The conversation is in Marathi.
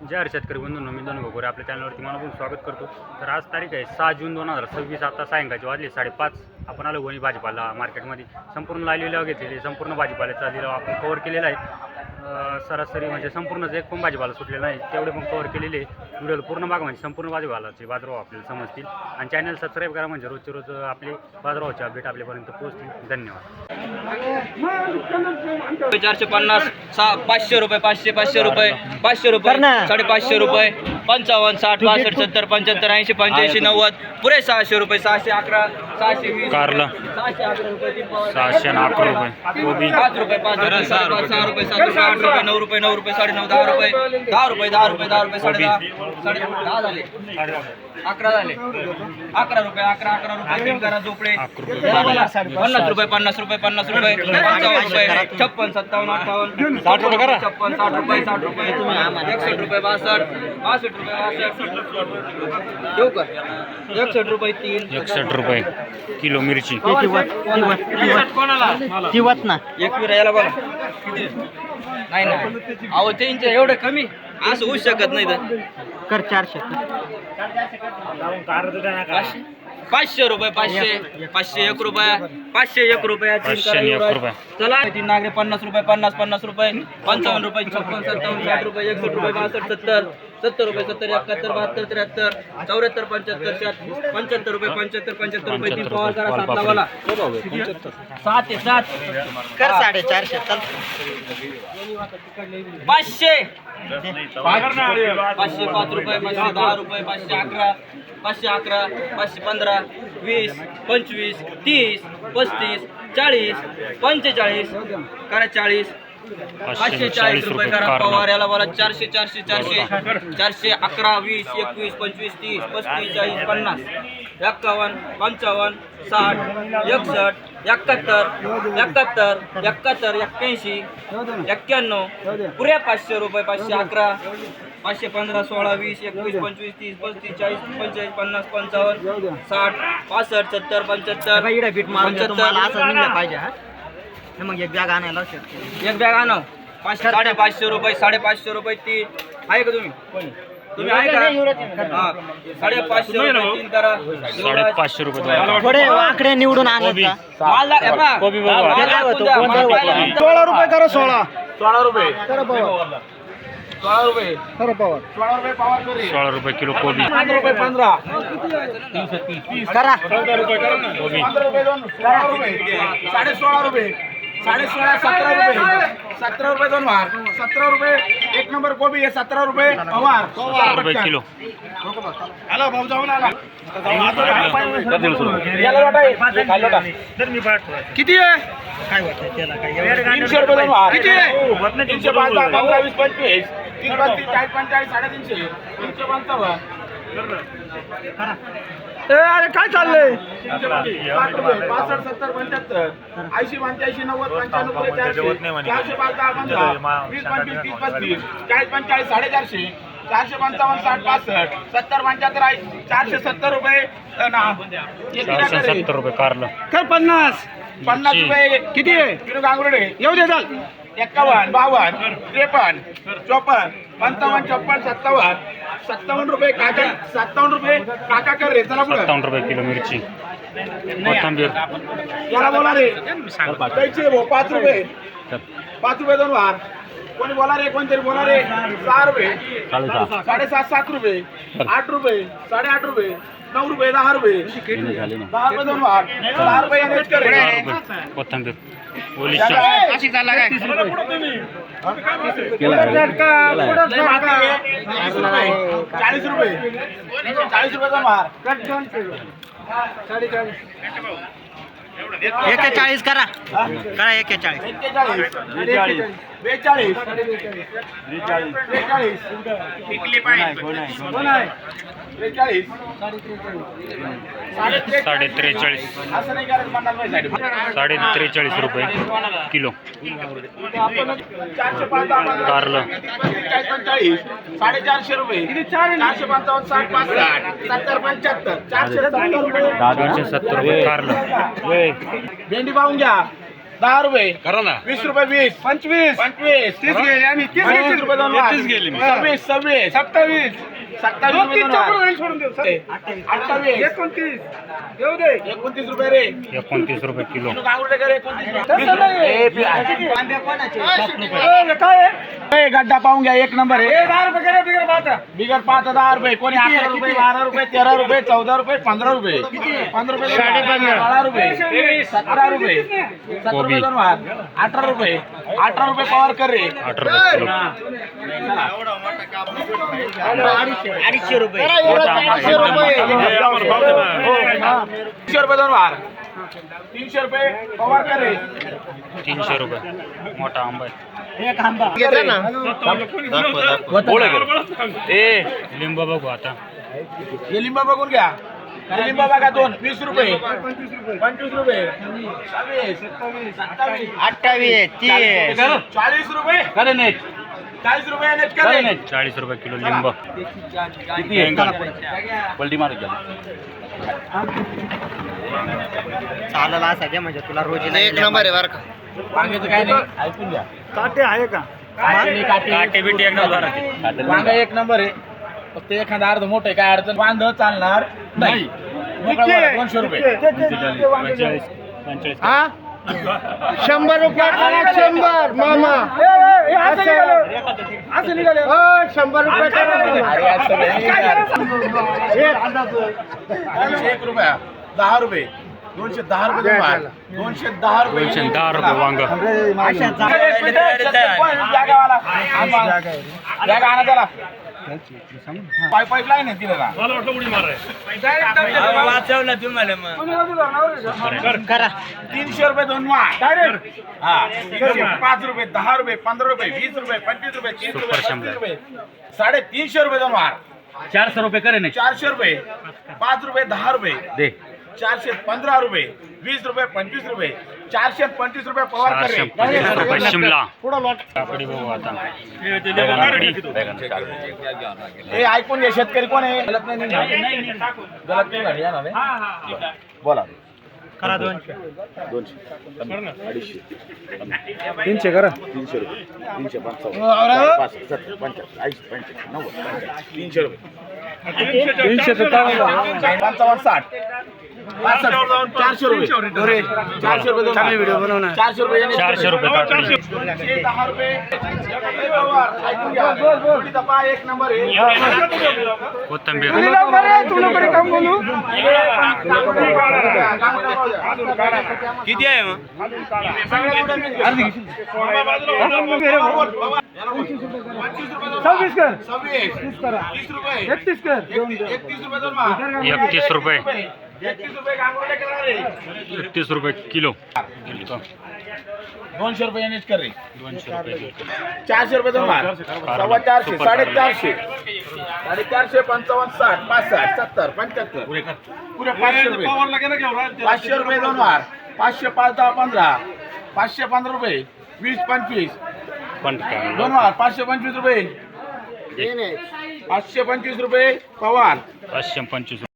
जय हर शेतकरी बंधूंनो, मी दोन गोरे आपल्या चॅनलवरती मनापासून स्वागत करतो. तर आज तारीख आहे 6 जून 2026. आता सायंकाळचे वाजले 5:30. आपण आलो गोणी भाजीपाला मार्केटमध्ये. संपूर्ण लाईव्ह घेतलेले संपूर्ण भाजीपाल्याचा लिलाव आपण कव्हर केलेला आहे. सरासरी म्हणजे संपूर्णच एक पण भाजीपाला सुटलेला नाही, तेवढे पण कव्हर केलेले. व्हिडिओ पूर्ण भाग म्हणजे संपूर्ण भाजीपालाचे बाजारभाव आपल्याला समजतील. आणि चॅनल सबस्क्राईब करा म्हणजे रोजचे रोज आपले बाजारभावाचे अपडेट आपल्यापर्यंत पोहोचतील. धन्यवाद. 450 500 रुपये 500 500 रुपये 500 रुपये 550 रुपये 55 60 62 70 75 80 85 90 पुरे 600 रुपये 611 620 कारला 611 रुपये 611 रुपये कोबी 5 रुपये 5 रुपये 6 रुपये 7 रुपये 8 रुपये 9 रुपये 9 रुपये 9.5 10 रुपये 10 रुपये 10 रुपये 10 रुपये 10.5 झाले 11 झाले 11 रुपये 11 रुपये तीन करा झोपडे 50 रुपये 50 रुपये 50 रुपये 55 रुपये 56 57 58 60 रुपये करा 56 60 रुपये 60 रुपये 61 रुपये 62 62 रुपये 62 देऊ का 61 रुपये 3 61 रुपये किलो मिरची. किवत ना एक मिनिट याला बोला नाही ना अहो त्यांचे एवढे कमी असं होऊ शकत नाही तर कर 400 500 रुपये 500 501 रुपये 501 रुपये 501 रुपये. चला तीन नागरे 50 रुपये 50 50 रुपये 55 रुपये 56 57 60 रुपये 61 रुपये 62 70 70 रुपये 70 71 72 73 74 75 75 रुपये 75 75 रुपये तीन पॉवर करा 7 वाला 7 ते 7 कर 450 चल 500 505 रुपये 510 रुपये 511 511 515 20 25 30 35 40 45 करा 40 540 रुपये करा पवार बोला 400 400 400 411 20 21 25 30 35 40 50 51 55 60 61 71 71 81 91 पुऱ्या 500 रुपये 511 515 16 20 21 25 30 35 40 45 50 55 60 65 70 75 बीट पाहिजे मग एक बॅग आणायला एक बॅग आणव 550 रुपये 550 रुपये तीन आहे का तुम्ही आहे का हा 550 रुपये तीन करा 550 रुपये थोडे आकडे निवडून आणायचा कोबी बघा 16 रुपये करा 16 रुपये करा पवार 16 रुपये करा पवार 16 रुपये पवार करी 16 रुपये किलो कोबी 15 रुपये 15 330 करा 14 रुपये करा ना कोबी 15 रुपये दोन 16 रुपये 16.5 रुपये 16.5 17 रुपये दोन वार 17 रुपये एक नंबर कोबी आहे 17 रुपये पवार 17 रुपये किलो. हॅलो भाऊ जाऊन आला किती आहे काय वाटतं त्याला काय 300 रुपये दोन वार किती आहे 305 15 20 25 30 40 45 350 355 अरे काय चाललंय 60 रुपये 65 70 75 80 85 90 95 400 405 10 15 20 25 30 35 40 45 450 455 60 65 70 470 रुपये ना 470 रुपये कारला कर 50 रुपये किती आहे किलो गांगुर्डे येऊ दे चाल 51 52 53 54 55 56 57 रुपये काका 57 रुपये काका कर रे चला पुढे 57 रुपये किलो मिरची. कोथिंबीर याला बोला रे कैचे भाऊ 5 रुपये दोन वार कोणी बोला रे कोणतरी बोला रे 6 रुपये 7.5 7 रुपये 8 रुपये 8.5 रुपये 9 रुपये 10 रुपये 10 रुपये दोन वार 10 रुपये यानेच कर रे कोथिंबीर ओली अशी चालला काय 40 रुपये दोन वार 41 करा 41 42 साडे 43 रुपये किलो कारला 450 रुपये 455 60 65 70 75 470 रुपये 470 रुपये कारला. भेंडी पाहून घ्या 10 रुपये करा ना 20 रुपये 20 25 25 30 गेले आणि 30 रुपये दोन 30 गेले मी. 26 27 27 27 रुपये दोन 28 29 देऊ दे 29 रुपये रे 29 रुपये किलो. गांगुर्डे करे 29 काय गड्डा पाहून घ्या एक नंबर आहे 10 रुपये करे बिगर पाच 10 रुपये कोणी 11 रुपये 12 रुपये 13 रुपये 14 रुपये 15 रुपये 15 रुपये 16 रुपये 17 रुपये 17 रुपये दोन वार 18 रुपये पवार कर रे 18 रुपये किलो. 250 रुपये 300 रुपये दोन वार 300 रुपये पवार कर रे 300 रुपये मोठा आंबा आहे. लिंब बघू आता. हे लिंबा बघून घ्या हे लिंबा बघा 20 रुपये 25 रुपये 26 27 28 40 रुपये करे नेट 40 रुपये नेट करे 40 रुपये किलो लिंब. पलटी मारू चालला असा घ्या म्हणजे तुला रोज एक नंबर आहे बरं का. वांग्याचं काय नाही ऐकून घ्या काटे आहे का काटे बिटी एकदम घरात. वांगा एक नंबर आहे फक्त एखादा अर्ध मोठं आहे काय अडचण वांध चालणार नाही मोकळं बोला, 200 रुपये 45 100 रुपये 100 मामा असं निघाले 100 रुपये अरे आज सगळे 1 रुपया 10 रुपये 210 रुपये देऊ मला. 210 रुपये 210 रुपये वांग. जागा आणा त्याला पाईप लाईन आहे तिला वाचवला तुम्हाला मग करा 300 रुपये दोन माळ हा 5 रुपये 10 रुपये 15 रुपये 20 रुपये 25 रुपये 30 रुपये 35 रुपये 350 रुपये दोन माळ 400 रुपये करे नाही. 400 रुपये 5 रुपये 10 रुपये दे 415 रुपये 20 रुपये 25 रुपये 425 रुपये पवार कर रे. 425 रुपये शिमला. काकडी बघू आता. हे ऐकून घे शेतकरी कोण आहे गलत नाही गलत नाही गाडी येणार आहे. बोला करा 200 200 300 करा 300 रुपये 355 5 70 75 80 85 90 300 रुपये 300 तर 55 60 400 रुपये 400 रुपये चांगली व्हिडिओ बनव ना 400 रुपये 400 रुपये काकडी. 10 रुपये ऐकून घ्या जोडीचा पाय एक नंबर आहे कोथिंबीर किती आहे मग सव्वीस कर 30 रुपये 31 कर 31 रुपये दोन माळ 31 रुपये 31 रुपये गांगुर्डे करणार रे 31 रुपये किलो. 200 रुपये नेट कर रे 200 रुपये किलो. 400 रुपये दोन माळ 450 450 450 55 60 65 70 75 पुरे 500 रुपये 500 रुपये दोन माळ 500 5 10 15 515 रुपये 20 25 पण दोन माळ 525 रुपये 525 रुपये पवार 525